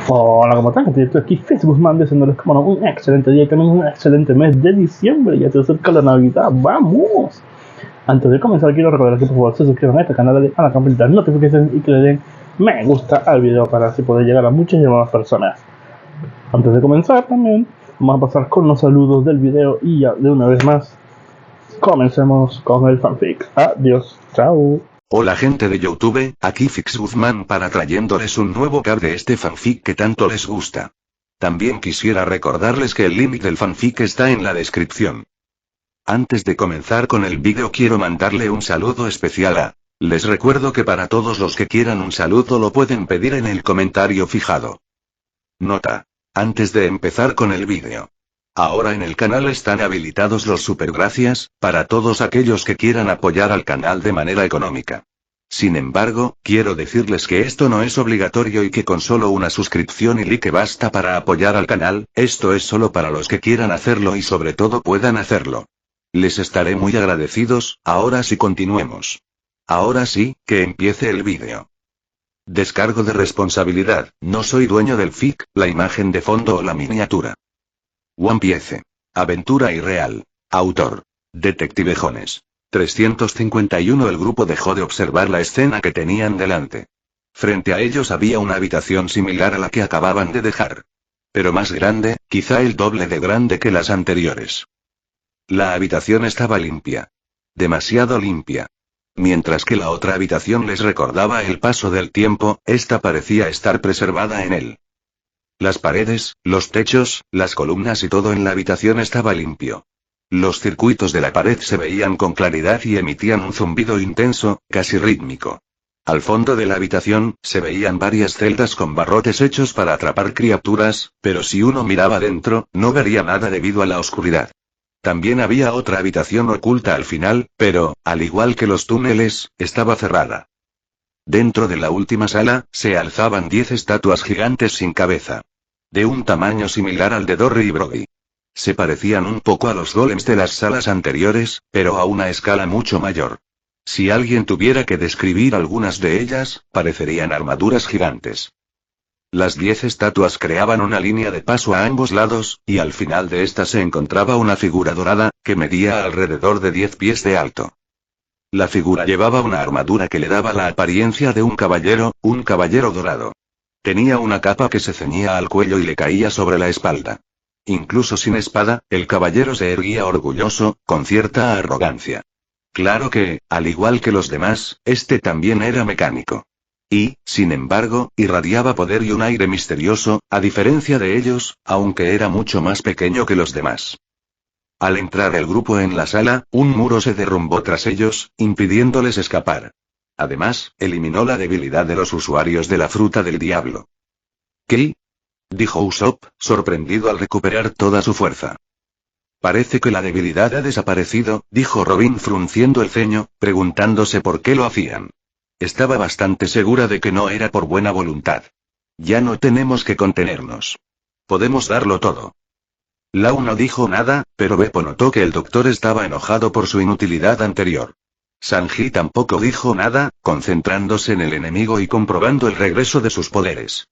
Hola, ¿cómo están? Estoy aquí, Facebook Man, deseándoles como no, un excelente día, también un excelente mes de diciembre. Ya se acerca la Navidad, ¡vamos! Antes de comenzar, quiero recordar que por favor se suscriban a este canal, le den a la campanita de notificaciones y que le den me gusta al video para así poder llegar a muchas y más personas. Antes de comenzar, también vamos a pasar con los saludos del video y ya de una vez más, comencemos con el fanfic. Adiós, chao. Hola gente de YouTube, aquí Fix Guzmán para trayéndoles un nuevo cap de este fanfic que tanto les gusta. También quisiera recordarles que el link del fanfic está en la descripción. Antes de comenzar con el vídeo quiero mandarle un saludo especial a... Les recuerdo que para todos los que quieran un saludo lo pueden pedir en el comentario fijado. Nota. Antes de empezar con el vídeo. Ahora en el canal están habilitados los supergracias, para todos aquellos que quieran apoyar al canal de manera económica. Sin embargo, quiero decirles que esto no es obligatorio y que con solo una suscripción y like basta para apoyar al canal, esto es solo para los que quieran hacerlo y sobre todo puedan hacerlo. Les estaré muy agradecidos, ahora sí continuemos. Ahora sí, que empiece el vídeo. Descargo de responsabilidad, no soy dueño del fic, la imagen de fondo o la miniatura. One Piece. Aventura irreal. Autor. Detective Jones. 351. El grupo dejó de observar la escena que tenían delante. Frente a ellos había una habitación similar a la que acababan de dejar. Pero más grande, quizá el doble de grande que las anteriores. La habitación estaba limpia. Demasiado limpia. Mientras que la otra habitación les recordaba el paso del tiempo, esta parecía estar preservada en él. Las paredes, los techos, las columnas y todo en la habitación estaba limpio. Los circuitos de la pared se veían con claridad y emitían un zumbido intenso, casi rítmico. Al fondo de la habitación, se veían varias celdas con barrotes hechos para atrapar criaturas, pero si uno miraba dentro, no vería nada debido a la oscuridad. También había otra habitación oculta al final, pero, al igual que los túneles, estaba cerrada. Dentro de la última sala, se alzaban 10 estatuas gigantes sin cabeza. De un tamaño similar al de Dory y Broggy. Se parecían un poco a los golems de las salas anteriores, pero a una escala mucho mayor. Si alguien tuviera que describir algunas de ellas, parecerían armaduras gigantes. Las 10 estatuas creaban una línea de paso a ambos lados, y al final de esta se encontraba una figura dorada, que medía alrededor de 10 pies de alto. La figura llevaba una armadura que le daba la apariencia de un caballero dorado. Tenía una capa que se ceñía al cuello y le caía sobre la espalda. Incluso sin espada, el caballero se erguía orgulloso, con cierta arrogancia. Claro que, al igual que los demás, este también era mecánico. Y, sin embargo, irradiaba poder y un aire misterioso, a diferencia de ellos, aunque era mucho más pequeño que los demás. Al entrar el grupo en la sala, un muro se derrumbó tras ellos, impidiéndoles escapar. Además, eliminó la debilidad de los usuarios de la fruta del diablo. ¿Qué? Dijo Usopp, sorprendido al recuperar toda su fuerza. Parece que la debilidad ha desaparecido, dijo Robin frunciendo el ceño, preguntándose por qué lo hacían. Estaba bastante segura de que no era por buena voluntad. Ya no tenemos que contenernos. Podemos darlo todo. Lau no dijo nada, pero Beppo notó que el doctor estaba enojado por su inutilidad anterior. Sanji tampoco dijo nada, concentrándose en el enemigo y comprobando el regreso de sus poderes.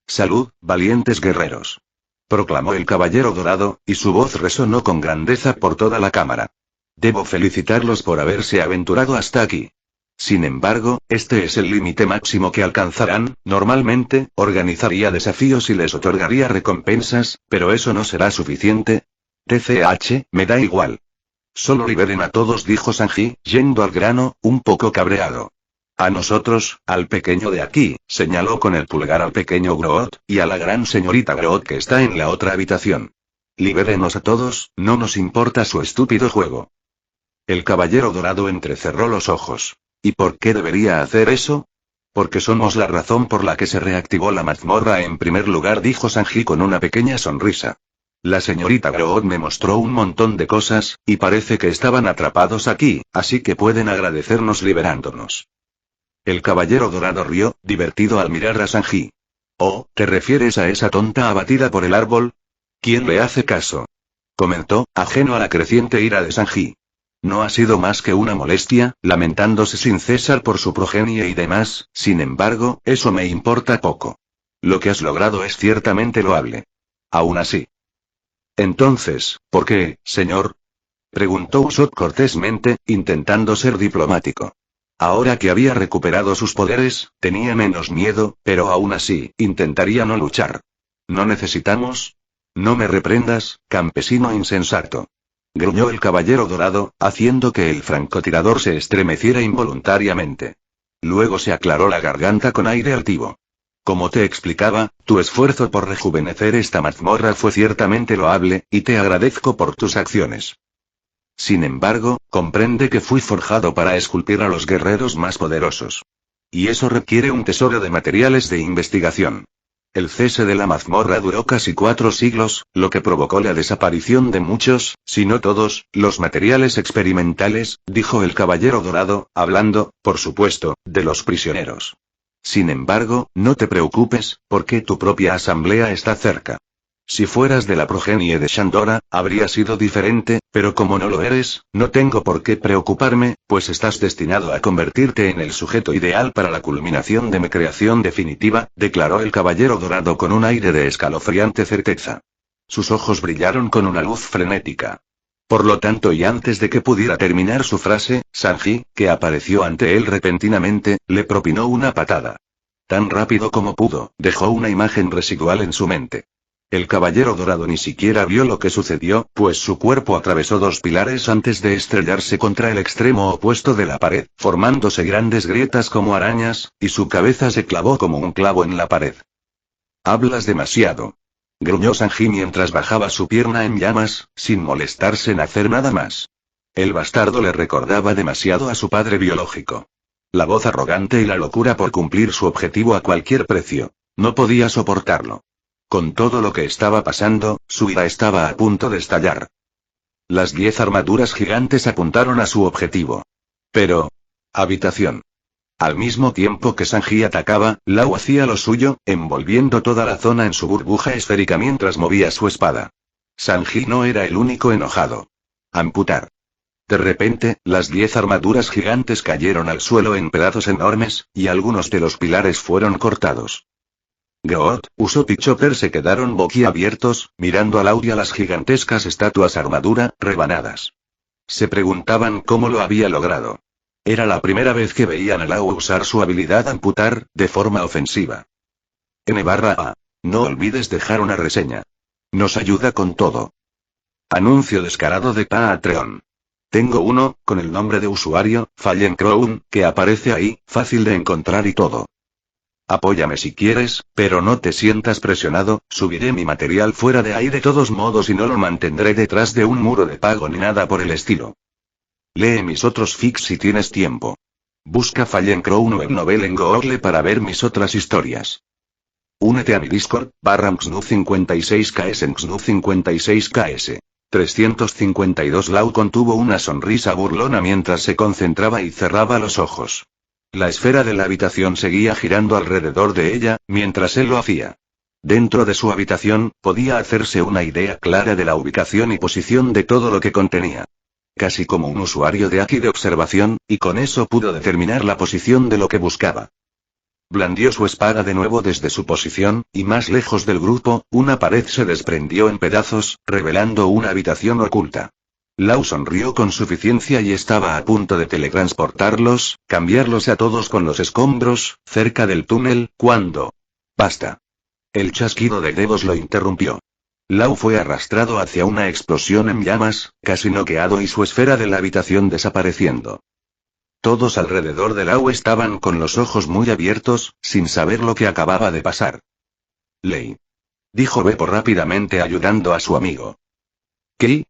Salud, valientes guerreros. Proclamó el caballero dorado, y su voz resonó con grandeza por toda la cámara. Debo felicitarlos por haberse aventurado hasta aquí. Sin embargo, este es el límite máximo que alcanzarán. Normalmente, organizaría desafíos y les otorgaría recompensas, pero eso no será suficiente. TCH, me da igual. Solo liberen a todos, dijo Sanji, yendo al grano, un poco cabreado. A nosotros, al pequeño de aquí, señaló con el pulgar al pequeño Groot, y a la gran señorita Groot que está en la otra habitación. Libérenos a todos, no nos importa su estúpido juego. El caballero dorado entrecerró los ojos. ¿Y por qué debería hacer eso? Porque somos la razón por la que se reactivó la mazmorra en primer lugar, dijo Sanji con una pequeña sonrisa. La señorita Groot me mostró un montón de cosas, y parece que estaban atrapados aquí, así que pueden agradecernos liberándonos. El caballero dorado rió, divertido al mirar a Sanji. Oh, ¿te refieres a esa tonta abatida por el árbol? ¿Quién le hace caso? Comentó, ajeno a la creciente ira de Sanji. No ha sido más que una molestia, lamentándose sin cesar por su progenie y demás, sin embargo, eso me importa poco. Lo que has logrado es ciertamente loable. Aún así. Entonces, ¿por qué, señor? Preguntó Usopp cortésmente, intentando ser diplomático. Ahora que había recuperado sus poderes, tenía menos miedo, pero aún así, intentaría no luchar. ¿No necesitamos? No me reprendas, campesino insensato. Gruñó el caballero dorado, haciendo que el francotirador se estremeciera involuntariamente. Luego se aclaró la garganta con aire altivo. Como te explicaba, tu esfuerzo por rejuvenecer esta mazmorra fue ciertamente loable, y te agradezco por tus acciones. Sin embargo, comprende que fui forjado para esculpir a los guerreros más poderosos. Y eso requiere un tesoro de materiales de investigación. El cese de la mazmorra duró casi 4 siglos, lo que provocó la desaparición de muchos, si no todos, los materiales experimentales, dijo el caballero dorado, hablando, por supuesto, de los prisioneros. Sin embargo, no te preocupes, porque tu propia asamblea está cerca. Si fueras de la progenie de Shandora, habría sido diferente, pero como no lo eres, no tengo por qué preocuparme, pues estás destinado a convertirte en el sujeto ideal para la culminación de mi creación definitiva, declaró el caballero dorado con un aire de escalofriante certeza. Sus ojos brillaron con una luz frenética. Por lo tanto, y antes de que pudiera terminar su frase, Sanji, que apareció ante él repentinamente, le propinó una patada. Tan rápido como pudo, dejó una imagen residual en su mente. El caballero dorado ni siquiera vio lo que sucedió, pues su cuerpo atravesó 2 pilares antes de estrellarse contra el extremo opuesto de la pared, formándose grandes grietas como arañas, y su cabeza se clavó como un clavo en la pared. Hablas demasiado. Gruñó Sanji mientras bajaba su pierna en llamas, sin molestarse en hacer nada más. El bastardo le recordaba demasiado a su padre biológico. La voz arrogante y la locura por cumplir su objetivo a cualquier precio. No podía soportarlo. Con todo lo que estaba pasando, su ira estaba a punto de estallar. Las 10 armaduras gigantes apuntaron a su objetivo. Pero... habitación. Al mismo tiempo que Sanji atacaba, Lau hacía lo suyo, envolviendo toda la zona en su burbuja esférica mientras movía su espada. Sanji no era el único enojado. Amputar. De repente, las 10 armaduras gigantes cayeron al suelo en pedazos enormes, y algunos de los pilares fueron cortados. Goot, Usopp y Chopper se quedaron boquiabiertos, mirando a Lau y a las gigantescas estatuas armadura, rebanadas. Se preguntaban cómo lo había logrado. Era la primera vez que veían a Lau usar su habilidad amputar, de forma ofensiva. N/A. No olvides dejar una reseña. Nos ayuda con todo. Anuncio descarado de Patreon. Tengo uno, con el nombre de usuario, Fallen Crown, que aparece ahí, fácil de encontrar y todo. Apóyame si quieres, pero no te sientas presionado, subiré mi material fuera de ahí de todos modos y no lo mantendré detrás de un muro de pago ni nada por el estilo. Lee mis otros fics si tienes tiempo. Busca Fallen Crown Web Novel en Google para ver mis otras historias. Únete a mi Discord, /mxnu56ks en xnu56ks. 352 Lau contuvo una sonrisa burlona mientras se concentraba y cerraba los ojos. La esfera de la habitación seguía girando alrededor de ella, mientras él lo hacía. Dentro de su habitación, podía hacerse una idea clara de la ubicación y posición de todo lo que contenía. Casi como un usuario de Aki de observación, y con eso pudo determinar la posición de lo que buscaba. Blandió su espada de nuevo desde su posición, y más lejos del grupo, una pared se desprendió en pedazos, revelando una habitación oculta. Lau sonrió con suficiencia y estaba a punto de teletransportarlos, cambiarlos a todos con los escombros, cerca del túnel, cuando... ¡Basta! El chasquido de dedos lo interrumpió. Lau fue arrastrado hacia una explosión en llamas, casi noqueado y su esfera de la habitación desapareciendo. Todos alrededor de Lau estaban con los ojos muy abiertos, sin saber lo que acababa de pasar. Lei. Dijo Beppo rápidamente ayudando a su amigo. ¿Qué?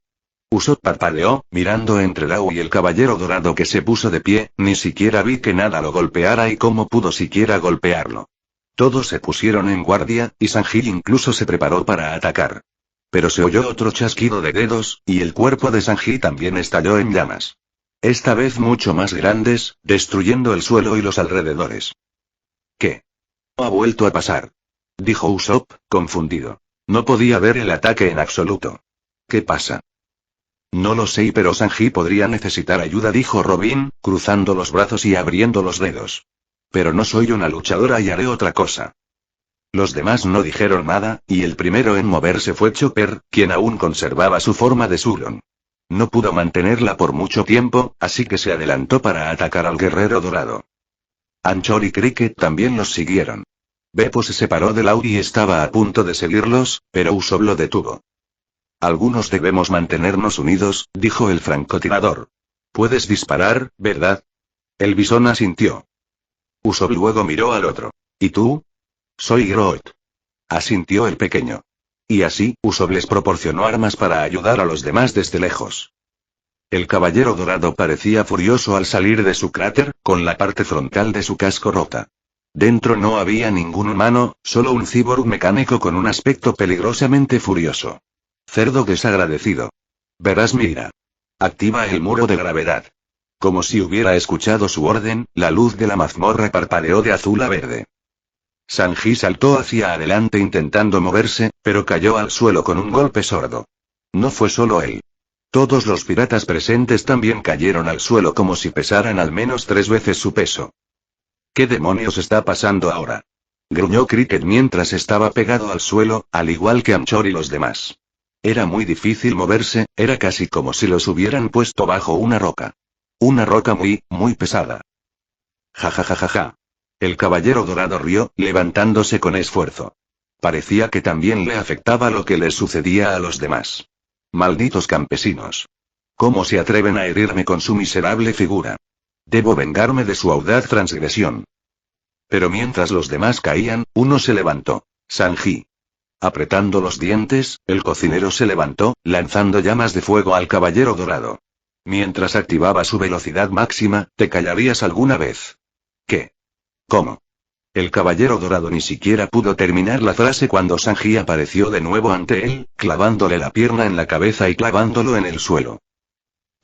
Usopp parpadeó, mirando entre Lau y el caballero dorado que se puso de pie, ni siquiera vi que nada lo golpeara y cómo pudo siquiera golpearlo. Todos se pusieron en guardia, y Sanji incluso se preparó para atacar. Pero se oyó otro chasquido de dedos, y el cuerpo de Sanji también estalló en llamas. Esta vez mucho más grandes, destruyendo el suelo y los alrededores. ¿Qué? No ha vuelto a pasar. Dijo Usopp, confundido. No podía ver el ataque en absoluto. ¿Qué pasa? No lo sé, pero Sanji podría necesitar ayuda, dijo Robin, cruzando los brazos y abriendo los dedos. Pero no soy una luchadora y haré otra cosa. Los demás no dijeron nada, y el primero en moverse fue Chopper, quien aún conservaba su forma de Sulon. No pudo mantenerla por mucho tiempo, así que se adelantó para atacar al guerrero dorado. Anchor y Cricket también los siguieron. Beppo se separó de Lauri y estaba a punto de seguirlos, pero Usopp lo detuvo. Algunos debemos mantenernos unidos, dijo el francotirador. Puedes disparar, ¿verdad? El bisón asintió. Usopp luego miró al otro. ¿Y tú? Soy Groot. Asintió el pequeño. Y así, Usopp les proporcionó armas para ayudar a los demás desde lejos. El caballero dorado parecía furioso al salir de su cráter, con la parte frontal de su casco rota. Dentro no había ningún humano, solo un cyborg mecánico con un aspecto peligrosamente furioso. Cerdo desagradecido. Verás mi ira. Activa el muro de gravedad. Como si hubiera escuchado su orden, la luz de la mazmorra parpadeó de azul a verde. Sanji saltó hacia adelante intentando moverse, pero cayó al suelo con un golpe sordo. No fue solo él. Todos los piratas presentes también cayeron al suelo como si pesaran al menos 3 veces su peso. ¿Qué demonios está pasando ahora? Gruñó Cricket mientras estaba pegado al suelo, al igual que Anchor y los demás. Era muy difícil moverse, era casi como si los hubieran puesto bajo una roca. Una roca muy pesada. Ja ja ja ja ja. El caballero dorado rió, levantándose con esfuerzo. Parecía que también le afectaba lo que les sucedía a los demás. Malditos campesinos. ¿Cómo se atreven a herirme con su miserable figura? Debo vengarme de su audaz transgresión. Pero mientras los demás caían, uno se levantó. Sanji. Apretando los dientes, el cocinero se levantó, lanzando llamas de fuego al caballero dorado. Mientras activaba su velocidad máxima, ¿te callarías alguna vez? ¿Qué? ¿Cómo? El caballero dorado ni siquiera pudo terminar la frase cuando Sanji apareció de nuevo ante él, clavándole la pierna en la cabeza y clavándolo en el suelo.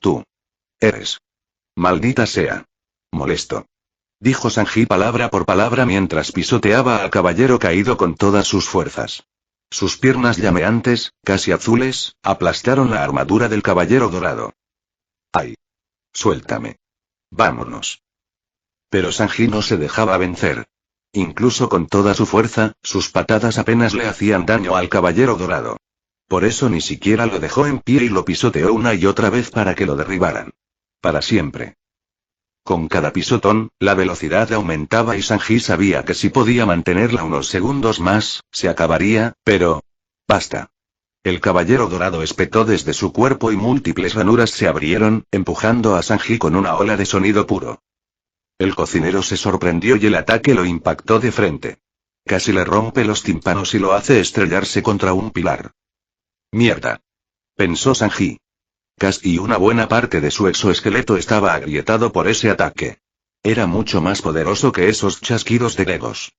Tú. Eres. Maldita sea. Molesto. Dijo Sanji palabra por palabra mientras pisoteaba al caballero caído con todas sus fuerzas. Sus piernas llameantes, casi azules, aplastaron la armadura del caballero dorado. ¡Ay! Suéltame. Vámonos. Pero Sanji no se dejaba vencer. Incluso con toda su fuerza, sus patadas apenas le hacían daño al caballero dorado. Por eso ni siquiera lo dejó en pie y lo pisoteó una y otra vez para que lo derribaran. Para siempre. Con cada pisotón, la velocidad aumentaba y Sanji sabía que si podía mantenerla unos segundos más, se acabaría, pero... ¡Basta! El caballero dorado espetó desde su cuerpo y múltiples ranuras se abrieron, empujando a Sanji con una ola de sonido puro. El cocinero se sorprendió y el ataque lo impactó de frente. Casi le rompe los tímpanos y lo hace estrellarse contra un pilar. ¡Mierda! Pensó Sanji. Casi una buena parte de su exoesqueleto estaba agrietado por ese ataque. Era mucho más poderoso que esos chasquidos de Legos.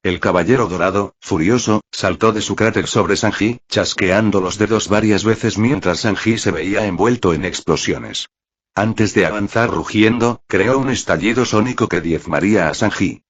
El caballero dorado, furioso, saltó de su cráter sobre Sanji, chasqueando los dedos varias veces mientras Sanji se veía envuelto en explosiones. Antes de avanzar rugiendo, creó un estallido sónico que diezmaría a Sanji.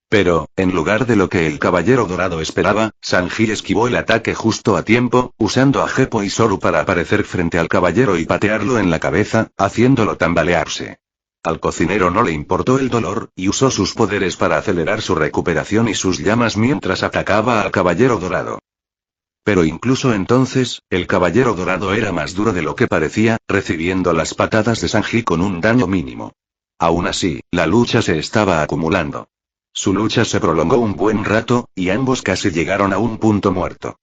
Pero, en lugar de lo que el caballero dorado esperaba, Sanji esquivó el ataque justo a tiempo, usando a Geppo y Zoru para aparecer frente al caballero y patearlo en la cabeza, haciéndolo tambalearse. Al cocinero no le importó el dolor, y usó sus poderes para acelerar su recuperación y sus llamas mientras atacaba al caballero dorado. Pero incluso entonces, el caballero dorado era más duro de lo que parecía, recibiendo las patadas de Sanji con un daño mínimo. Aún así, la lucha se estaba acumulando. Su lucha se prolongó un buen rato, y ambos casi llegaron a un punto muerto.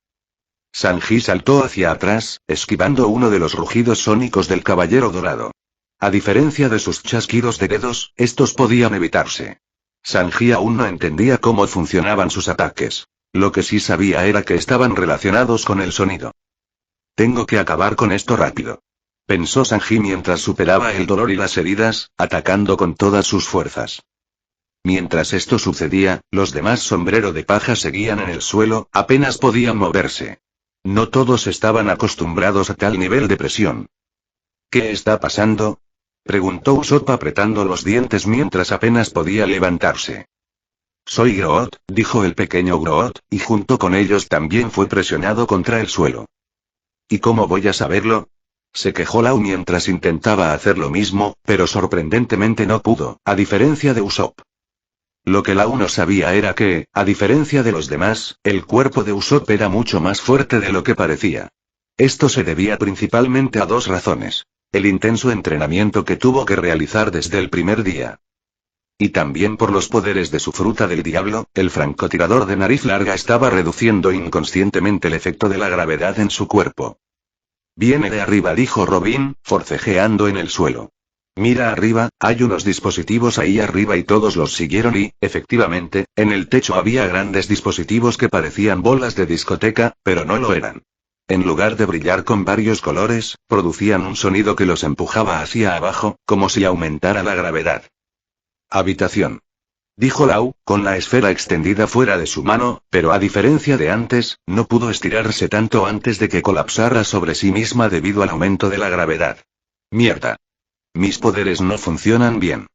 Sanji saltó hacia atrás, esquivando uno de los rugidos sónicos del caballero dorado. A diferencia de sus chasquidos de dedos, estos podían evitarse. Sanji aún no entendía cómo funcionaban sus ataques. Lo que sí sabía era que estaban relacionados con el sonido. Tengo que acabar con esto rápido. Pensó Sanji mientras superaba el dolor y las heridas, atacando con todas sus fuerzas. Mientras esto sucedía, los demás sombrero de paja seguían en el suelo, apenas podían moverse. No todos estaban acostumbrados a tal nivel de presión. ¿Qué está pasando? Preguntó Usopp apretando los dientes mientras apenas podía levantarse. Soy Groot, dijo el pequeño Groot, y junto con ellos también fue presionado contra el suelo. ¿Y cómo voy a saberlo? Se quejó Lau mientras intentaba hacer lo mismo, pero sorprendentemente no pudo, a diferencia de Usopp. Lo que Lau no sabía era que, a diferencia de los demás, el cuerpo de Usopp era mucho más fuerte de lo que parecía. Esto se debía principalmente a dos razones. El intenso entrenamiento que tuvo que realizar desde el primer día. Y también por los poderes de su fruta del diablo, el francotirador de nariz larga estaba reduciendo inconscientemente el efecto de la gravedad en su cuerpo. Viene de arriba, dijo Robin, forcejeando en el suelo. Mira arriba, hay unos dispositivos ahí arriba y todos los siguieron y, efectivamente, en el techo había grandes dispositivos que parecían bolas de discoteca, pero no lo eran. En lugar de brillar con varios colores, producían un sonido que los empujaba hacia abajo, como si aumentara la gravedad. Habitación. Dijo Lau, con la esfera extendida fuera de su mano, pero a diferencia de antes, no pudo estirarse tanto antes de que colapsara sobre sí misma debido al aumento de la gravedad. Mierda. Mis poderes no funcionan bien.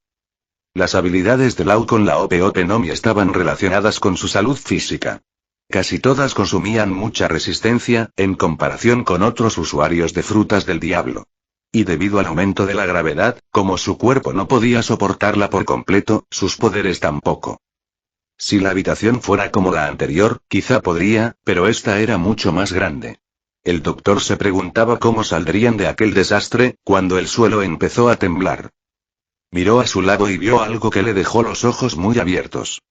Las habilidades de Lau con la Ope Nomi estaban relacionadas con su salud física. Casi todas consumían mucha resistencia, en comparación con otros usuarios de frutas del diablo. Y debido al aumento de la gravedad, como su cuerpo no podía soportarla por completo, sus poderes tampoco. Si la habitación fuera como la anterior, quizá podría, pero esta era mucho más grande. El doctor se preguntaba cómo saldrían de aquel desastre, cuando el suelo empezó a temblar. Miró a su lado y vio algo que le dejó los ojos muy abiertos.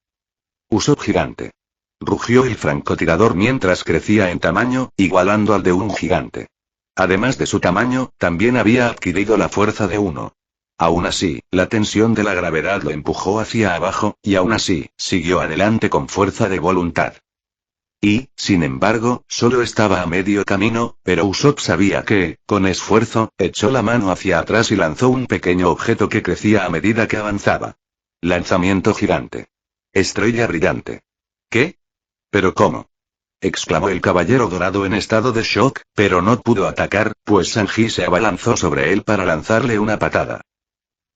Usopp gigante. Rugió el francotirador mientras crecía en tamaño, igualando al de un gigante. Además de su tamaño, también había adquirido la fuerza de uno. Aún así, la tensión de la gravedad lo empujó hacia abajo, y aún así, siguió adelante con fuerza de voluntad. Y, sin embargo, solo estaba a medio camino, pero Usopp sabía que, con esfuerzo, echó la mano hacia atrás y lanzó un pequeño objeto que crecía a medida que avanzaba. Lanzamiento gigante. Estrella brillante. ¿Qué? ¿Pero cómo? Exclamó el caballero dorado en estado de shock, pero no pudo atacar, pues Sanji se abalanzó sobre él para lanzarle una patada.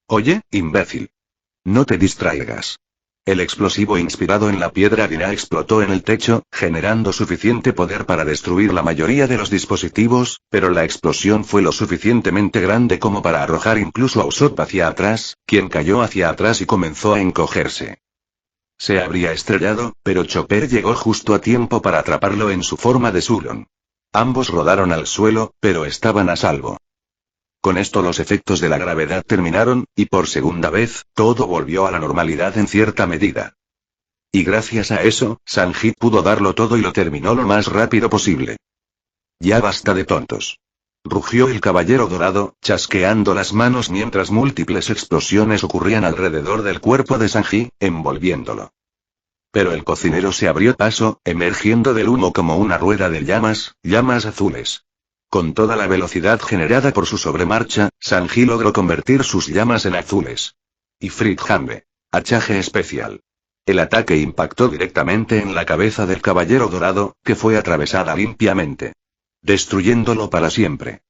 Oye, imbécil. No te distraigas. El explosivo inspirado en la piedra Dina explotó en el techo, generando suficiente poder para destruir la mayoría de los dispositivos, pero la explosión fue lo suficientemente grande como para arrojar incluso a Usopp hacia atrás, quien cayó hacia atrás y comenzó a encogerse. Se habría estrellado, pero Chopper llegó justo a tiempo para atraparlo en su forma de Sulon. Ambos rodaron al suelo, pero estaban a salvo. Con esto los efectos de la gravedad terminaron, y por segunda vez, todo volvió a la normalidad en cierta medida. Y gracias a eso, Sanji pudo darlo todo y lo terminó lo más rápido posible. Ya basta de tontos. Rugió el caballero dorado, chasqueando las manos mientras múltiples explosiones ocurrían alrededor del cuerpo de Sanji, envolviéndolo. Pero el cocinero se abrió paso, emergiendo del humo como una rueda de llamas, llamas azules. Con toda la velocidad generada por su sobremarcha, Sanji logró convertir sus llamas en azules. Y Hambe. Hachaje especial. El ataque impactó directamente en la cabeza del caballero dorado, que fue atravesada limpiamente. Destruyéndolo para siempre.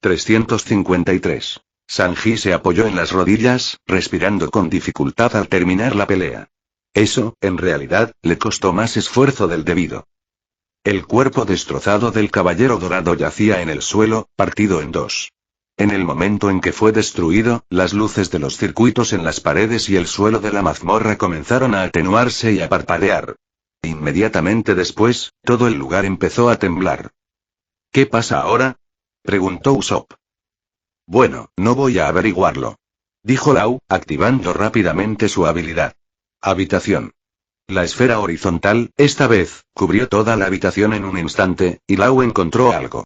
353. Sanji se apoyó en las rodillas, respirando con dificultad al terminar la pelea. Eso, en realidad, le costó más esfuerzo del debido. El cuerpo destrozado del caballero dorado yacía en el suelo, partido en dos. En el momento en que fue destruido, las luces de los circuitos en las paredes y el suelo de la mazmorra comenzaron a atenuarse y a parpadear. Inmediatamente después, todo el lugar empezó a temblar. ¿Qué pasa ahora?, preguntó Usopp. Bueno, no voy a averiguarlo, dijo Lau, activando rápidamente su habilidad. Habitación. La esfera horizontal, esta vez, cubrió toda la habitación en un instante, y Lau encontró algo.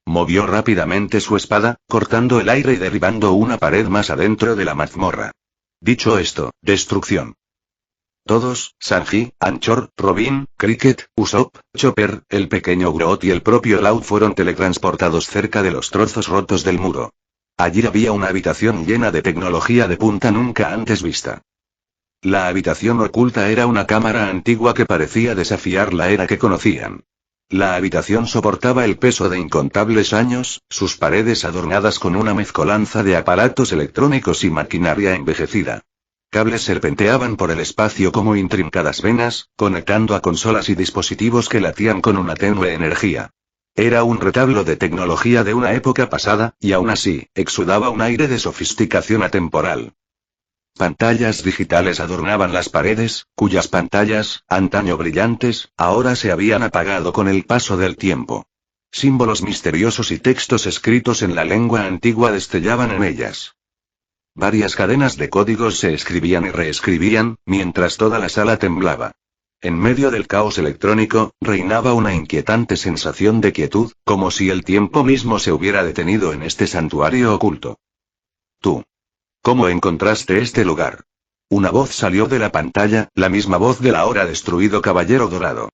Movió rápidamente su espada, cortando el aire y derribando una pared más adentro de la mazmorra. Dicho esto, destrucción. Todos, Sanji, Anchor, Robin, Cricket, Usopp, Chopper, el pequeño Groot y el propio Lau fueron teletransportados cerca de los trozos rotos del muro. Allí había una habitación llena de tecnología de punta nunca antes vista. La habitación oculta era una cámara antigua que parecía desafiar la era que conocían. La habitación soportaba el peso de incontables años, sus paredes adornadas con una mezcolanza de aparatos electrónicos y maquinaria envejecida. Cables serpenteaban por el espacio como intrincadas venas, conectando a consolas y dispositivos que latían con una tenue energía. Era un retablo de tecnología de una época pasada, y aún así, exudaba un aire de sofisticación atemporal. Pantallas digitales adornaban las paredes, cuyas pantallas, antaño brillantes, ahora se habían apagado con el paso del tiempo. Símbolos misteriosos y textos escritos en la lengua antigua destellaban en ellas. Varias cadenas de códigos se escribían y reescribían, mientras toda la sala temblaba. En medio del caos electrónico, reinaba una inquietante sensación de quietud, como si el tiempo mismo se hubiera detenido en este santuario oculto. Tú. ¿Cómo encontraste este lugar? Una voz salió de la pantalla, la misma voz del ahora destruido Caballero Dorado.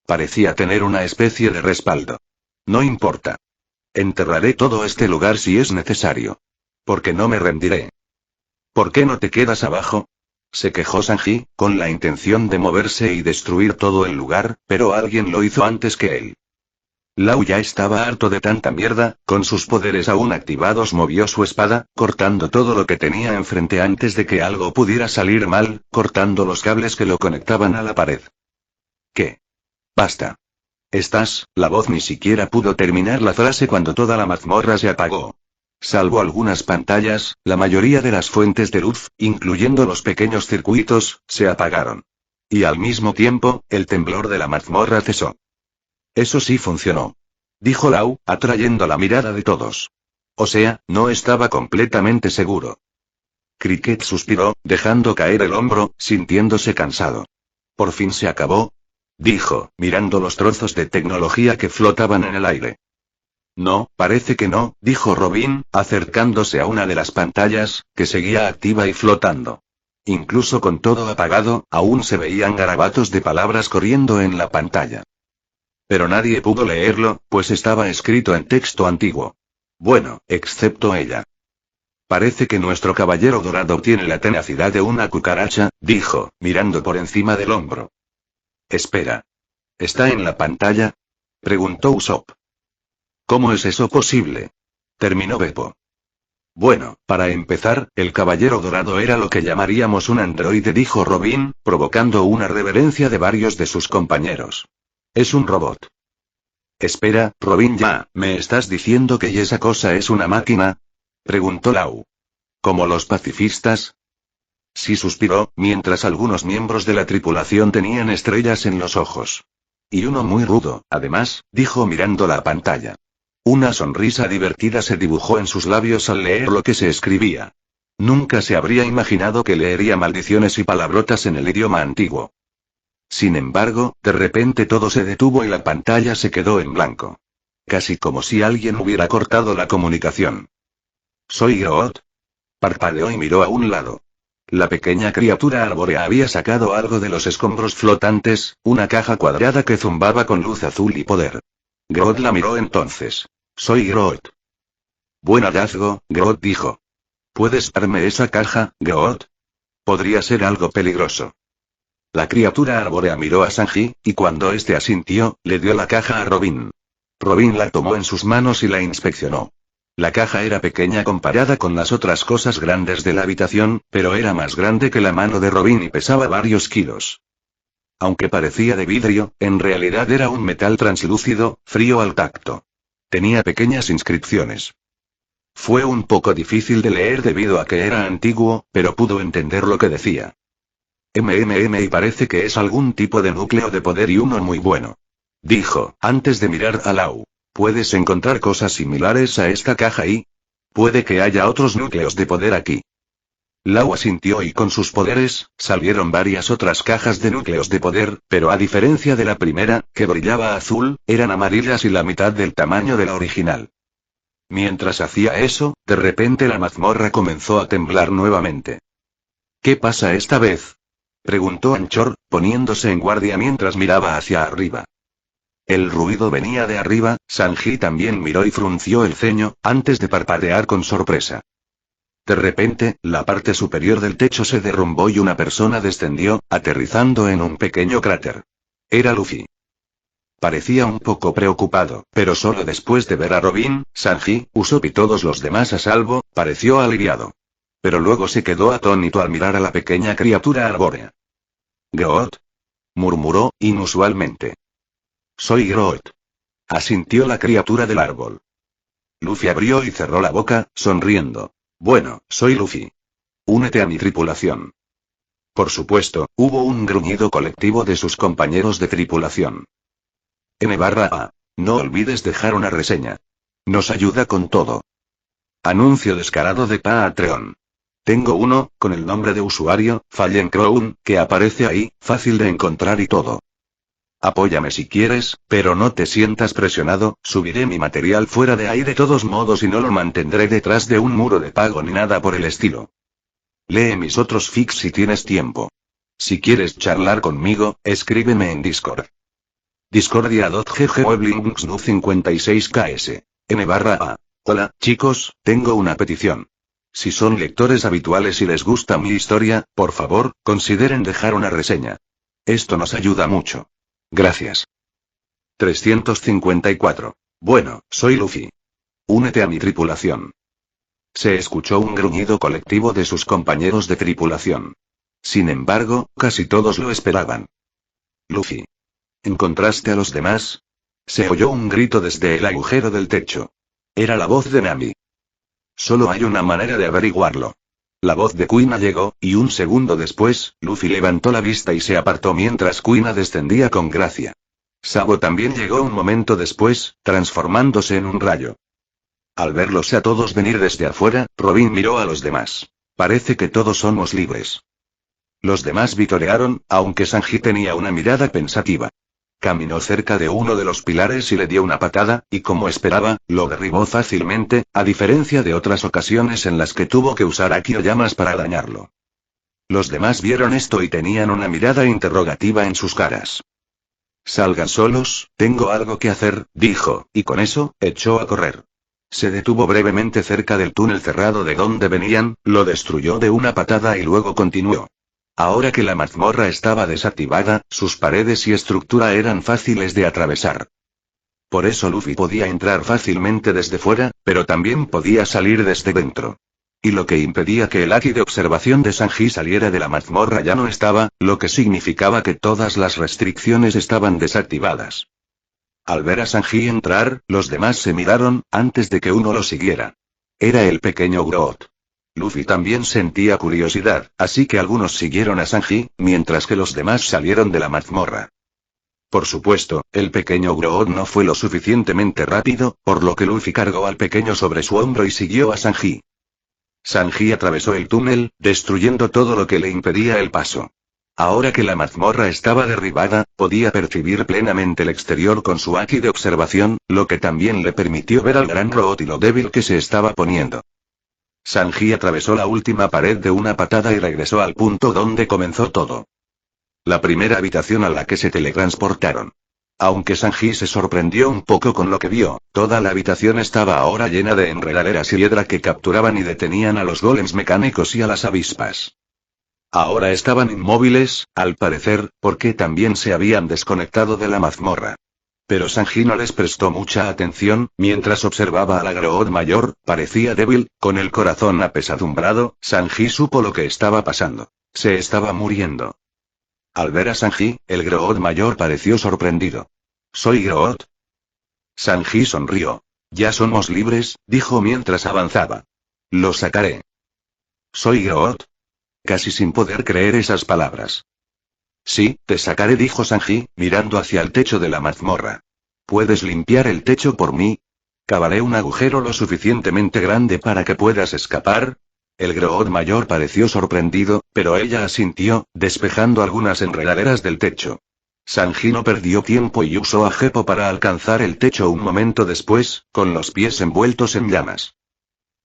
Parecía tener una especie de respaldo. No importa. Enterraré todo este lugar si es necesario. Porque no me rendiré. ¿Por qué no te quedas abajo? Se quejó Sanji, con la intención de moverse y destruir todo el lugar, pero alguien lo hizo antes que él. Lau ya estaba harto de tanta mierda, con sus poderes aún activados movió su espada, cortando todo lo que tenía enfrente antes de que algo pudiera salir mal, cortando los cables que lo conectaban a la pared. ¿Qué? Basta. La voz ni siquiera pudo terminar la frase cuando toda la mazmorra se apagó. Salvo algunas pantallas, la mayoría de las fuentes de luz, incluyendo los pequeños circuitos, se apagaron. Y al mismo tiempo, el temblor de la mazmorra cesó. Eso sí funcionó. Dijo Lau, atrayendo la mirada de todos. O sea, no estaba completamente seguro. Cricket suspiró, dejando caer el hombro, sintiéndose cansado. Por fin se acabó, dijo, mirando los trozos de tecnología que flotaban en el aire. No, parece que no, dijo Robin, acercándose a una de las pantallas, que seguía activa y flotando. Incluso con todo apagado, aún se veían garabatos de palabras corriendo en la pantalla. Pero nadie pudo leerlo, pues estaba escrito en texto antiguo. Bueno, excepto ella. Parece que nuestro caballero dorado tiene la tenacidad de una cucaracha, dijo, mirando por encima del hombro. Espera. ¿Está en la pantalla? Preguntó Usopp. ¿Cómo es eso posible? Terminó Beppo. Bueno, para empezar, el caballero dorado era lo que llamaríamos un androide, dijo Robin, provocando una reverencia de varios de sus compañeros. Es un robot. Espera, Robin, ya, ¿me estás diciendo que esa cosa es una máquina? Preguntó Lau. ¿Como los pacifistas? Sí, suspiró, mientras algunos miembros de la tripulación tenían estrellas en los ojos. Y uno muy rudo, además, dijo mirando la pantalla. Una sonrisa divertida se dibujó en sus labios al leer lo que se escribía. Nunca se habría imaginado que leería maldiciones y palabrotas en el idioma antiguo. Sin embargo, de repente todo se detuvo y la pantalla se quedó en blanco. Casi como si alguien hubiera cortado la comunicación. ¿Soy Groot? Parpadeó y miró a un lado. La pequeña criatura arbórea había sacado algo de los escombros flotantes, una caja cuadrada que zumbaba con luz azul y poder. Groot la miró entonces. Soy Groot. Buen hallazgo, Groot dijo. ¿Puedes darme esa caja, Groot? Podría ser algo peligroso. La criatura arbórea miró a Sanji, y cuando éste asintió, le dio la caja a Robin. Robin la tomó en sus manos y la inspeccionó. La caja era pequeña comparada con las otras cosas grandes de la habitación, pero era más grande que la mano de Robin y pesaba varios kilos. Aunque parecía de vidrio, en realidad era un metal translúcido, frío al tacto. Tenía pequeñas inscripciones. Fue un poco difícil de leer debido a que era antiguo, pero pudo entender lo que decía. Y parece que es algún tipo de núcleo de poder y uno muy bueno. Dijo, antes de mirar a Lau. ¿Puedes encontrar cosas similares a esta caja y? Puede que haya otros núcleos de poder aquí. Lau asintió y con sus poderes, salieron varias otras cajas de núcleos de poder, pero a diferencia de la primera, que brillaba azul, eran amarillas y la mitad del tamaño de la original. Mientras hacía eso, de repente la mazmorra comenzó a temblar nuevamente. ¿Qué pasa esta vez? Preguntó Anchor, poniéndose en guardia mientras miraba hacia arriba. El ruido venía de arriba, Sanji también miró y frunció el ceño, antes de parpadear con sorpresa. De repente, la parte superior del techo se derrumbó y una persona descendió, aterrizando en un pequeño cráter. Era Luffy. Parecía un poco preocupado, pero solo después de ver a Robin, Sanji, Usopp y todos los demás a salvo, pareció aliviado. Pero luego se quedó atónito al mirar a la pequeña criatura arbórea. «Groot», murmuró, inusualmente. «Soy Groot», asintió la criatura del árbol. Luffy abrió y cerró la boca, sonriendo. «Bueno, soy Luffy». Únete a mi tripulación. Por supuesto, hubo un gruñido colectivo de sus compañeros de tripulación. N/A. No olvides dejar una reseña. Nos ayuda con todo. Anuncio descarado de Patreon. Tengo uno, con el nombre de usuario, Fallen Crown, que aparece ahí, fácil de encontrar y todo. Apóyame si quieres, pero no te sientas presionado, subiré mi material fuera de ahí de todos modos y no lo mantendré detrás de un muro de pago ni nada por el estilo. Lee mis otros fics si tienes tiempo. Si quieres charlar conmigo, escríbeme en Discord. Discordia.gg56ks. N/A. Hola, chicos, tengo una petición. Si son lectores habituales y les gusta mi historia, por favor, consideren dejar una reseña. Esto nos ayuda mucho. Gracias. 354. Bueno, soy Luffy. Únete a mi tripulación. Se escuchó un gruñido colectivo de sus compañeros de tripulación. Sin embargo, casi todos lo esperaban. Luffy. ¿Encontraste a los demás? Se oyó un grito desde el agujero del techo. Era la voz de Nami. Solo hay una manera de averiguarlo. La voz de Kuina llegó, y un segundo después, Luffy levantó la vista y se apartó mientras Kuina descendía con gracia. Sabo también llegó un momento después, transformándose en un rayo. Al verlos a todos venir desde afuera, Robin miró a los demás. Parece que todos somos libres. Los demás vitorearon, aunque Sanji tenía una mirada pensativa. Caminó cerca de uno de los pilares y le dio una patada, y como esperaba, lo derribó fácilmente, a diferencia de otras ocasiones en las que tuvo que usar Aki o llamas para dañarlo. Los demás vieron esto y tenían una mirada interrogativa en sus caras. Salgan solos, tengo algo que hacer, dijo, y con eso, echó a correr. Se detuvo brevemente cerca del túnel cerrado de donde venían, lo destruyó de una patada y luego continuó. Ahora que la mazmorra estaba desactivada, sus paredes y estructura eran fáciles de atravesar. Por eso Luffy podía entrar fácilmente desde fuera, pero también podía salir desde dentro. Y lo que impedía que el Haki de observación de Sanji saliera de la mazmorra ya no estaba, lo que significaba que todas las restricciones estaban desactivadas. Al ver a Sanji entrar, los demás se miraron, antes de que uno lo siguiera. Era el pequeño Groot. Luffy también sentía curiosidad, así que algunos siguieron a Sanji, mientras que los demás salieron de la mazmorra. Por supuesto, el pequeño Groot no fue lo suficientemente rápido, por lo que Luffy cargó al pequeño sobre su hombro y siguió a Sanji. Sanji atravesó el túnel, destruyendo todo lo que le impedía el paso. Ahora que la mazmorra estaba derribada, podía percibir plenamente el exterior con su Haki de observación, lo que también le permitió ver al gran Groot y lo débil que se estaba poniendo. Sanji atravesó la última pared de una patada y regresó al punto donde comenzó todo. La primera habitación a la que se teletransportaron. Aunque Sanji se sorprendió un poco con lo que vio, toda la habitación estaba ahora llena de enredaderas y hiedra que capturaban y detenían a los golems mecánicos y a las avispas. Ahora estaban inmóviles, al parecer, porque también se habían desconectado de la mazmorra. Pero Sanji no les prestó mucha atención, mientras observaba a la Groot mayor, parecía débil, con el corazón apesadumbrado, Sanji supo lo que estaba pasando. Se estaba muriendo. Al ver a Sanji, el Groot mayor pareció sorprendido. ¿Soy Groot? Sanji sonrió. Ya somos libres, dijo mientras avanzaba. Lo sacaré. ¿Soy Groot? Casi sin poder creer esas palabras. Sí, te sacaré, dijo Sanji, mirando hacia el techo de la mazmorra. ¿Puedes limpiar el techo por mí? ¿Cavaré un agujero lo suficientemente grande para que puedas escapar? El Groot mayor pareció sorprendido, pero ella asintió, despejando algunas enredaderas del techo. Sanji no perdió tiempo y usó a Geppo para alcanzar el techo un momento después, con los pies envueltos en llamas.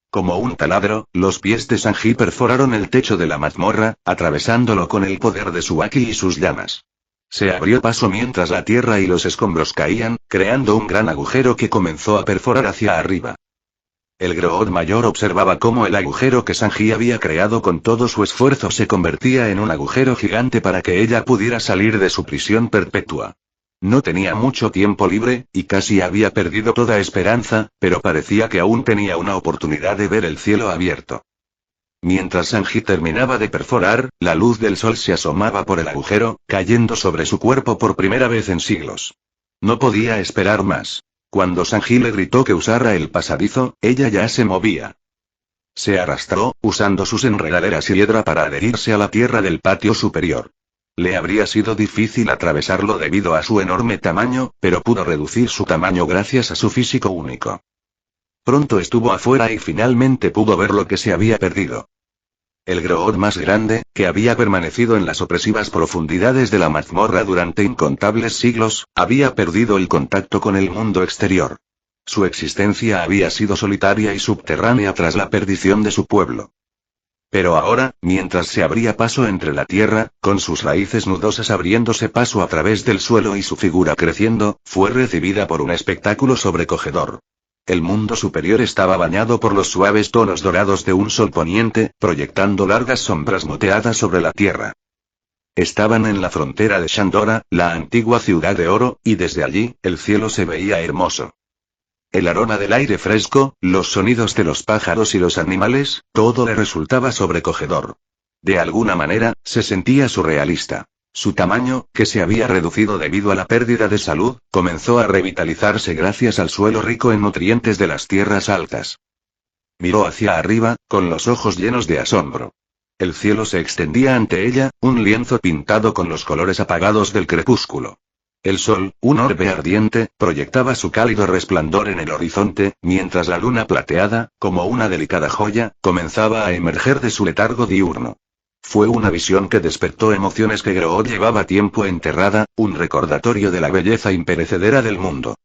Como un taladro, los pies de Sanji perforaron el techo de la mazmorra, atravesándolo con el poder de su Haki y sus llamas. Se abrió paso mientras la tierra y los escombros caían, creando un gran agujero que comenzó a perforar hacia arriba. El Groot mayor observaba cómo el agujero que Sanji había creado con todo su esfuerzo se convertía en un agujero gigante para que ella pudiera salir de su prisión perpetua. No tenía mucho tiempo libre, y casi había perdido toda esperanza, pero parecía que aún tenía una oportunidad de ver el cielo abierto. Mientras Sanji terminaba de perforar, la luz del sol se asomaba por el agujero, cayendo sobre su cuerpo por primera vez en siglos. No podía esperar más. Cuando Sanji le gritó que usara el pasadizo, ella ya se movía. Se arrastró, usando sus enredaderas y hiedra para adherirse a la tierra del patio superior. Le habría sido difícil atravesarlo debido a su enorme tamaño, pero pudo reducir su tamaño gracias a su físico único. Pronto estuvo afuera y finalmente pudo ver lo que se había perdido. El Groot más grande, que había permanecido en las opresivas profundidades de la mazmorra durante incontables siglos, había perdido el contacto con el mundo exterior. Su existencia había sido solitaria y subterránea tras la perdición de su pueblo. Pero ahora, mientras se abría paso entre la tierra, con sus raíces nudosas abriéndose paso a través del suelo y su figura creciendo, fue recibida por un espectáculo sobrecogedor. El mundo superior estaba bañado por los suaves tonos dorados de un sol poniente, proyectando largas sombras moteadas sobre la tierra. Estaban en la frontera de Shandora, la antigua ciudad de oro, y desde allí, el cielo se veía hermoso. El aroma del aire fresco, los sonidos de los pájaros y los animales, todo le resultaba sobrecogedor. De alguna manera, se sentía surrealista. Su tamaño, que se había reducido debido a la pérdida de salud, comenzó a revitalizarse gracias al suelo rico en nutrientes de las tierras altas. Miró hacia arriba, con los ojos llenos de asombro. El cielo se extendía ante ella, un lienzo pintado con los colores apagados del crepúsculo. El sol, un orbe ardiente, proyectaba su cálido resplandor en el horizonte, mientras la luna plateada, como una delicada joya, comenzaba a emerger de su letargo diurno. Fue una visión que despertó emociones que Groot llevaba tiempo enterrada, un recordatorio de la belleza imperecedera del mundo.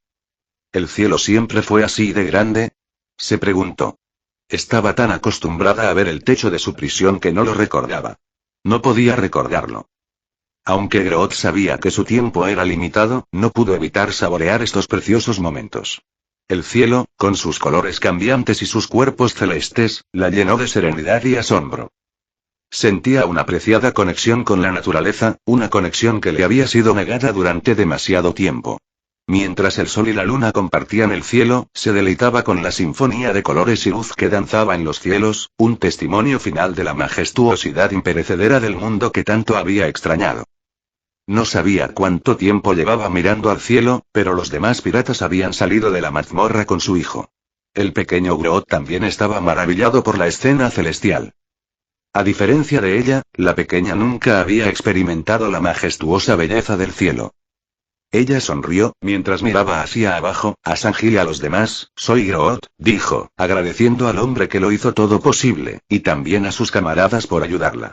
¿El cielo siempre fue así de grande?, se preguntó. Estaba tan acostumbrada a ver el techo de su prisión que no lo recordaba. No podía recordarlo. Aunque Groot sabía que su tiempo era limitado, no pudo evitar saborear estos preciosos momentos. El cielo, con sus colores cambiantes y sus cuerpos celestes, la llenó de serenidad y asombro. Sentía una preciada conexión con la naturaleza, una conexión que le había sido negada durante demasiado tiempo. Mientras el sol y la luna compartían el cielo, se deleitaba con la sinfonía de colores y luz que danzaba en los cielos, un testimonio final de la majestuosidad imperecedera del mundo que tanto había extrañado. No sabía cuánto tiempo llevaba mirando al cielo, pero los demás piratas habían salido de la mazmorra con su hijo. El pequeño Groot también estaba maravillado por la escena celestial. A diferencia de ella, la pequeña nunca había experimentado la majestuosa belleza del cielo. Ella sonrió, mientras miraba hacia abajo, a Sanji y a los demás. «Soy Groot», dijo, agradeciendo al hombre que lo hizo todo posible, y también a sus camaradas por ayudarla.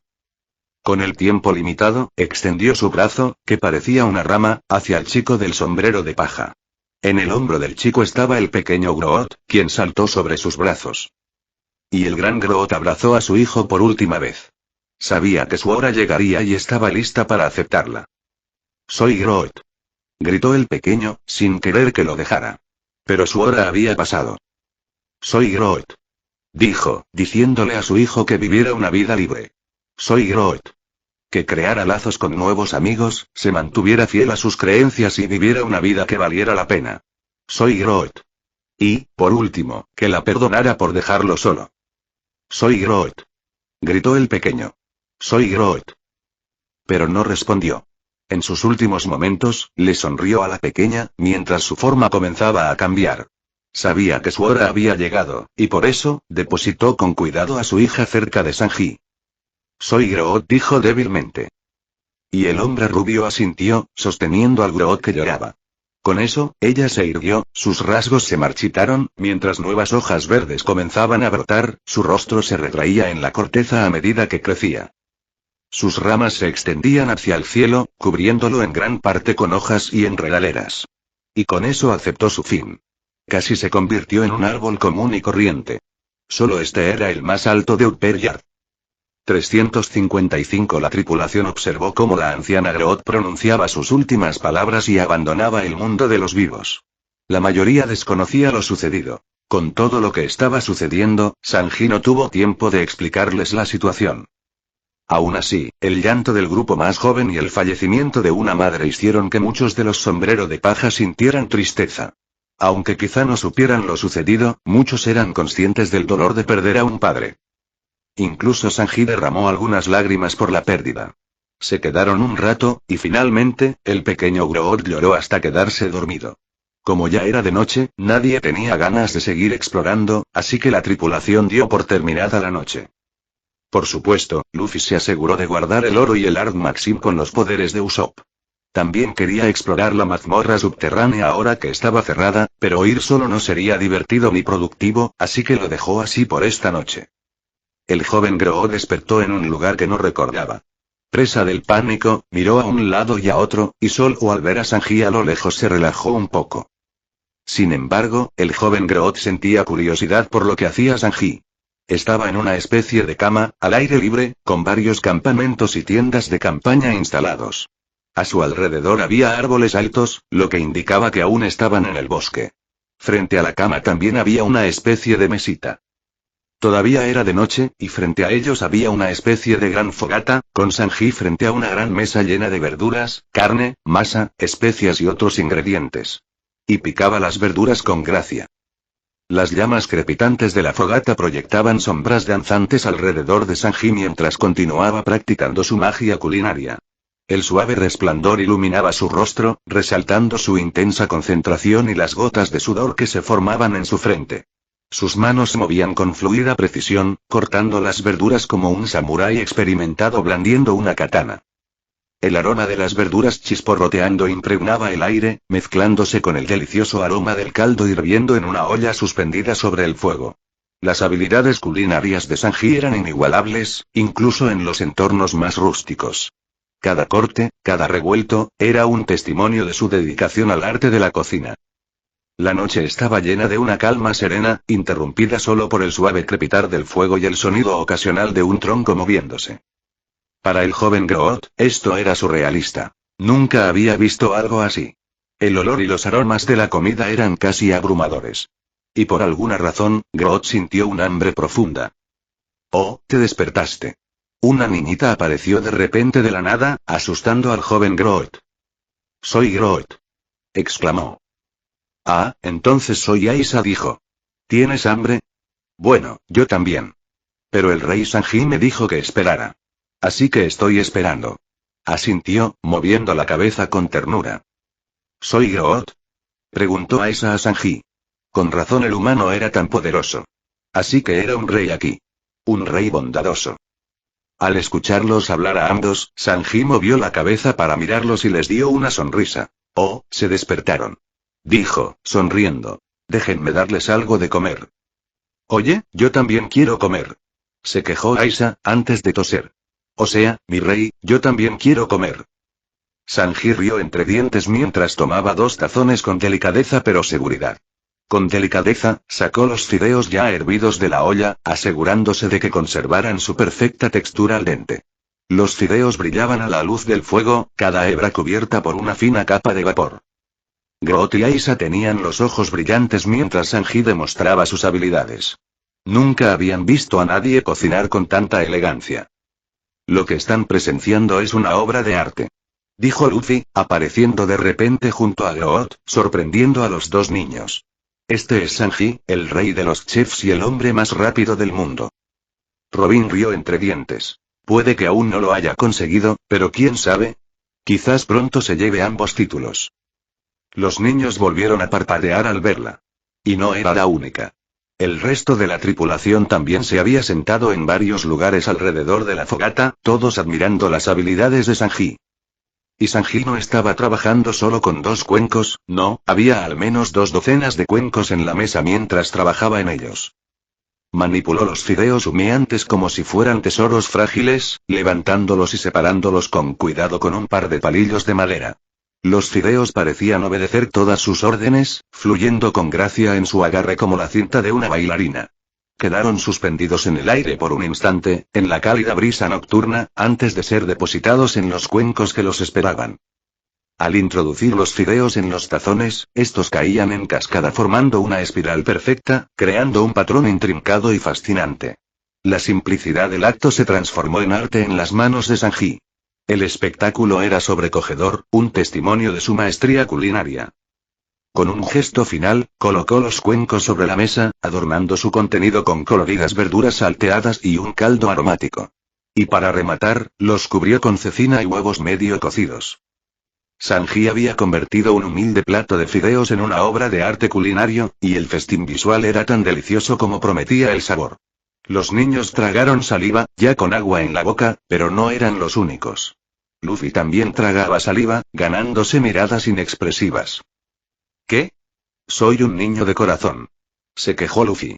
Con el tiempo limitado, extendió su brazo, que parecía una rama, hacia el chico del sombrero de paja. En el hombro del chico estaba el pequeño Groot, quien saltó sobre sus brazos. Y el gran Groot abrazó a su hijo por última vez. Sabía que su hora llegaría y estaba lista para aceptarla. «Soy Groot», gritó el pequeño, sin querer que lo dejara. Pero su hora había pasado. «Soy Groot», dijo, diciéndole a su hijo que viviera una vida libre. «Soy Groot». Que creara lazos con nuevos amigos, se mantuviera fiel a sus creencias y viviera una vida que valiera la pena. «Soy Groot». Y, por último, que la perdonara por dejarlo solo. «Soy Groot», gritó el pequeño. «Soy Groot». Pero no respondió. En sus últimos momentos, le sonrió a la pequeña, mientras su forma comenzaba a cambiar. Sabía que su hora había llegado, y por eso, depositó con cuidado a su hija cerca de Sanji. «Soy Groot», dijo débilmente. Y el hombre rubio asintió, sosteniendo al Groot que lloraba. Con eso, ella se irguió, sus rasgos se marchitaron, mientras nuevas hojas verdes comenzaban a brotar, su rostro se retraía en la corteza a medida que crecía. Sus ramas se extendían hacia el cielo, cubriéndolo en gran parte con hojas y enredaderas. Y con eso aceptó su fin. Casi se convirtió en un árbol común y corriente. Solo este era el más alto de Upper Yard. 355. La tripulación observó cómo la anciana Groot pronunciaba sus últimas palabras y abandonaba el mundo de los vivos. La mayoría desconocía lo sucedido. Con todo lo que estaba sucediendo, Sanji no tuvo tiempo de explicarles la situación. Aún así, el llanto del grupo más joven y el fallecimiento de una madre hicieron que muchos de los sombrero de paja sintieran tristeza. Aunque quizá no supieran lo sucedido, muchos eran conscientes del dolor de perder a un padre. Incluso Sanji derramó algunas lágrimas por la pérdida. Se quedaron un rato, y finalmente, el pequeño Groot lloró hasta quedarse dormido. Como ya era de noche, nadie tenía ganas de seguir explorando, así que la tripulación dio por terminada la noche. Por supuesto, Luffy se aseguró de guardar el oro y el Ard Maxim con los poderes de Usopp. También quería explorar la mazmorra subterránea ahora que estaba cerrada, pero ir solo no sería divertido ni productivo, así que lo dejó así por esta noche. El joven Groo despertó en un lugar que no recordaba. Presa del pánico, miró a un lado y a otro, y solo al ver a Sanji a lo lejos se relajó un poco. Sin embargo, el joven Groo sentía curiosidad por lo que hacía Sanji. Estaba en una especie de cama, al aire libre, con varios campamentos y tiendas de campaña instalados. A su alrededor había árboles altos, lo que indicaba que aún estaban en el bosque. Frente a la cama también había una especie de mesita. Todavía era de noche, y frente a ellos había una especie de gran fogata, con Sanji frente a una gran mesa llena de verduras, carne, masa, especias y otros ingredientes. Y picaba las verduras con gracia. Las llamas crepitantes de la fogata proyectaban sombras danzantes alrededor de Sanji mientras continuaba practicando su magia culinaria. El suave resplandor iluminaba su rostro, resaltando su intensa concentración y las gotas de sudor que se formaban en su frente. Sus manos se movían con fluida precisión, cortando las verduras como un samurái experimentado blandiendo una katana. El aroma de las verduras chisporroteando impregnaba el aire, mezclándose con el delicioso aroma del caldo hirviendo en una olla suspendida sobre el fuego. Las habilidades culinarias de Sanji eran inigualables, incluso en los entornos más rústicos. Cada corte, cada revuelto, era un testimonio de su dedicación al arte de la cocina. La noche estaba llena de una calma serena, interrumpida solo por el suave crepitar del fuego y el sonido ocasional de un tronco moviéndose. Para el joven Groot, esto era surrealista. Nunca había visto algo así. El olor y los aromas de la comida eran casi abrumadores. Y por alguna razón, Groot sintió un hambre profunda. Oh, te despertaste. Una niñita apareció de repente de la nada, asustando al joven Groot. Soy Groot. Exclamó. Ah, entonces soy Aisa, dijo. ¿Tienes hambre? Bueno, yo también. Pero el rey Sanji me dijo que esperara. Así que estoy esperando. Asintió, moviendo la cabeza con ternura. ¿Soy Groot? Preguntó Aisa a Sanji. Con razón el humano era tan poderoso. Así que era un rey aquí. Un rey bondadoso. Al escucharlos hablar a ambos, Sanji movió la cabeza para mirarlos y les dio una sonrisa. Oh, se despertaron. Dijo, sonriendo. Déjenme darles algo de comer. Oye, yo también quiero comer. Se quejó Aisa, antes de toser. O sea, mi rey, yo también quiero comer. Sanji rió entre dientes mientras tomaba 2 tazones con delicadeza pero seguridad. Con delicadeza, sacó los fideos ya hervidos de la olla, asegurándose de que conservaran su perfecta textura al dente. Los fideos brillaban a la luz del fuego, cada hebra cubierta por una fina capa de vapor. Groot y Aisa tenían los ojos brillantes mientras Sanji demostraba sus habilidades. Nunca habían visto a nadie cocinar con tanta elegancia. Lo que están presenciando es una obra de arte. Dijo Luffy, apareciendo de repente junto a Groot, sorprendiendo a los 2 niños. Este es Sanji, el rey de los chefs y el hombre más rápido del mundo. Robin rió entre dientes. Puede que aún no lo haya conseguido, pero quién sabe. Quizás pronto se lleve ambos títulos. Los niños volvieron a parpadear al verla. Y no era la única. El resto de la tripulación también se había sentado en varios lugares alrededor de la fogata, todos admirando las habilidades de Sanji. Y Sanji no estaba trabajando solo con 2 cuencos, no, había al menos 2 docenas de cuencos en la mesa mientras trabajaba en ellos. Manipuló los fideos humeantes como si fueran tesoros frágiles, levantándolos y separándolos con cuidado con un par de palillos de madera. Los fideos parecían obedecer todas sus órdenes, fluyendo con gracia en su agarre como la cinta de una bailarina. Quedaron suspendidos en el aire por un instante, en la cálida brisa nocturna, antes de ser depositados en los cuencos que los esperaban. Al introducir los fideos en los tazones, estos caían en cascada formando una espiral perfecta, creando un patrón intrincado y fascinante. La simplicidad del acto se transformó en arte en las manos de Sanji. El espectáculo era sobrecogedor, un testimonio de su maestría culinaria. Con un gesto final, colocó los cuencos sobre la mesa, adornando su contenido con coloridas verduras salteadas y un caldo aromático. Y para rematar, los cubrió con cecina y huevos medio cocidos. Sanji había convertido un humilde plato de fideos en una obra de arte culinario, y el festín visual era tan delicioso como prometía el sabor. Los niños tragaron saliva, ya con agua en la boca, pero no eran los únicos. Luffy también tragaba saliva, ganándose miradas inexpresivas. ¿Qué? Soy un niño de corazón. Se quejó Luffy.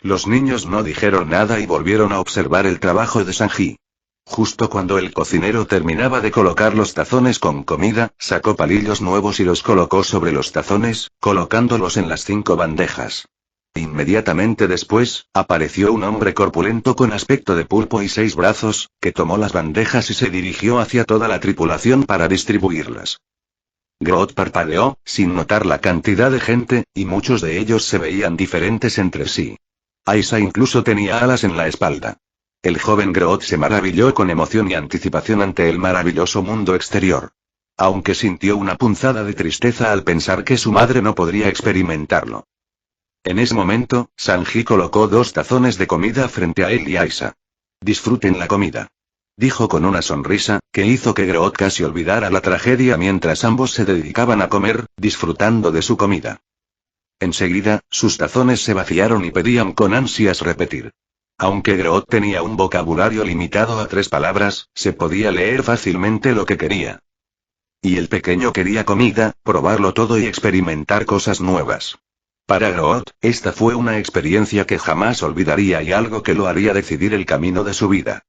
Los niños no dijeron nada y volvieron a observar el trabajo de Sanji. Justo cuando el cocinero terminaba de colocar los tazones con comida, sacó palillos nuevos y los colocó sobre los tazones, colocándolos en las 5 bandejas. Inmediatamente después, apareció un hombre corpulento con aspecto de pulpo y 6 brazos, que tomó las bandejas y se dirigió hacia toda la tripulación para distribuirlas. Groot parpadeó, sin notar la cantidad de gente, y muchos de ellos se veían diferentes entre sí. Aisa incluso tenía alas en la espalda. El joven Groot se maravilló con emoción y anticipación ante el maravilloso mundo exterior. Aunque sintió una punzada de tristeza al pensar que su madre no podría experimentarlo. En ese momento, Sanji colocó 2 tazones de comida frente a él y Aisa. «Disfruten la comida», dijo con una sonrisa, que hizo que Groot casi olvidara la tragedia mientras ambos se dedicaban a comer, disfrutando de su comida. Enseguida, sus tazones se vaciaron y pedían con ansias repetir. Aunque Groot tenía un vocabulario limitado a 3 palabras, se podía leer fácilmente lo que quería. Y el pequeño quería comida, probarlo todo y experimentar cosas nuevas. Para Groot, esta fue una experiencia que jamás olvidaría y algo que lo haría decidir el camino de su vida.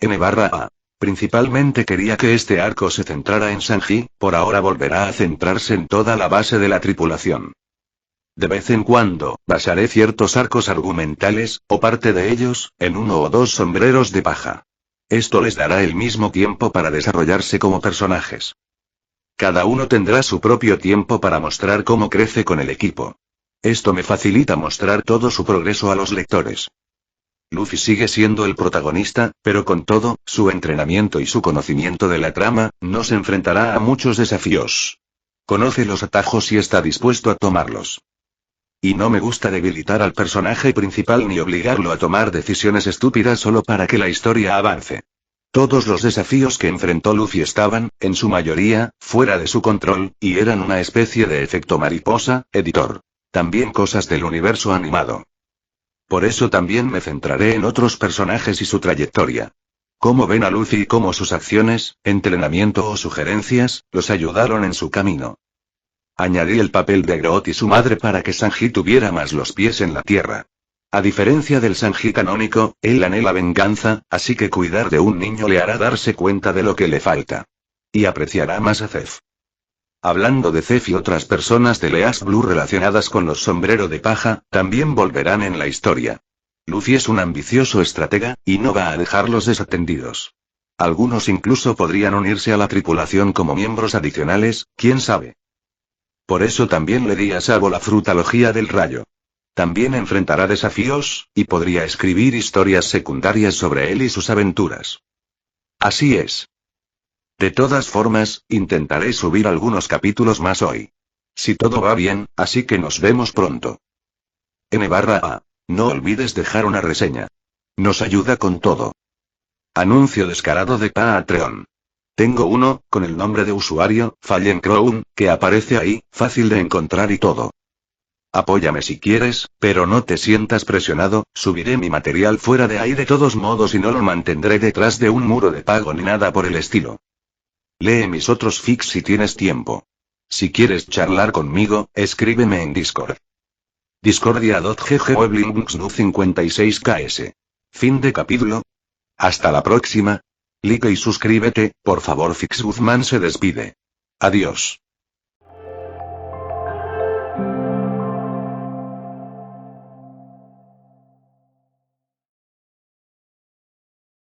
N/A. Principalmente quería que este arco se centrara en Sanji, por ahora volverá a centrarse en toda la base de la tripulación. De vez en cuando, basaré ciertos arcos argumentales, o parte de ellos, en 1 o 2 sombreros de paja. Esto les dará el mismo tiempo para desarrollarse como personajes. Cada uno tendrá su propio tiempo para mostrar cómo crece con el equipo. Esto me facilita mostrar todo su progreso a los lectores. Luffy sigue siendo el protagonista, pero con todo, su entrenamiento y su conocimiento de la trama, no se enfrentará a muchos desafíos. Conoce los atajos y está dispuesto a tomarlos. Y no me gusta debilitar al personaje principal ni obligarlo a tomar decisiones estúpidas solo para que la historia avance. Todos los desafíos que enfrentó Luffy estaban, en su mayoría, fuera de su control, y eran una especie de efecto mariposa, editor. También cosas del universo animado. Por eso también me centraré en otros personajes y su trayectoria. Cómo ven a Luffy y cómo sus acciones, entrenamiento o sugerencias, los ayudaron en su camino. Añadí el papel de Groot y su madre para que Sanji tuviera más los pies en la tierra. A diferencia del Sanji canónico, él anhela venganza, así que cuidar de un niño le hará darse cuenta de lo que le falta. Y apreciará más a Zef. Hablando de Zef y otras personas de Leas Blue relacionadas con los sombrero de paja, también volverán en la historia. Luffy es un ambicioso estratega, y no va a dejarlos desatendidos. Algunos incluso podrían unirse a la tripulación como miembros adicionales, quién sabe. Por eso también le di a Sabo la frutalogía del rayo. También enfrentará desafíos, y podría escribir historias secundarias sobre él y sus aventuras. Así es. De todas formas, intentaré subir algunos capítulos más hoy. Si todo va bien, así que nos vemos pronto. N/A. No olvides dejar una reseña. Nos ayuda con todo. Anuncio descarado de Patreon. Tengo uno, con el nombre de usuario, Fallen Crown, que aparece ahí, fácil de encontrar y todo. Apóyame si quieres, pero no te sientas presionado, subiré mi material fuera de ahí de todos modos y no lo mantendré detrás de un muro de pago ni nada por el estilo. Lee mis otros fics si tienes tiempo. Si quieres charlar conmigo, escríbeme en Discord. Discordia.gg/56ks. Fin de capítulo. Hasta la próxima. Like y suscríbete, por favor. Fix Guzmán se despide. Adiós.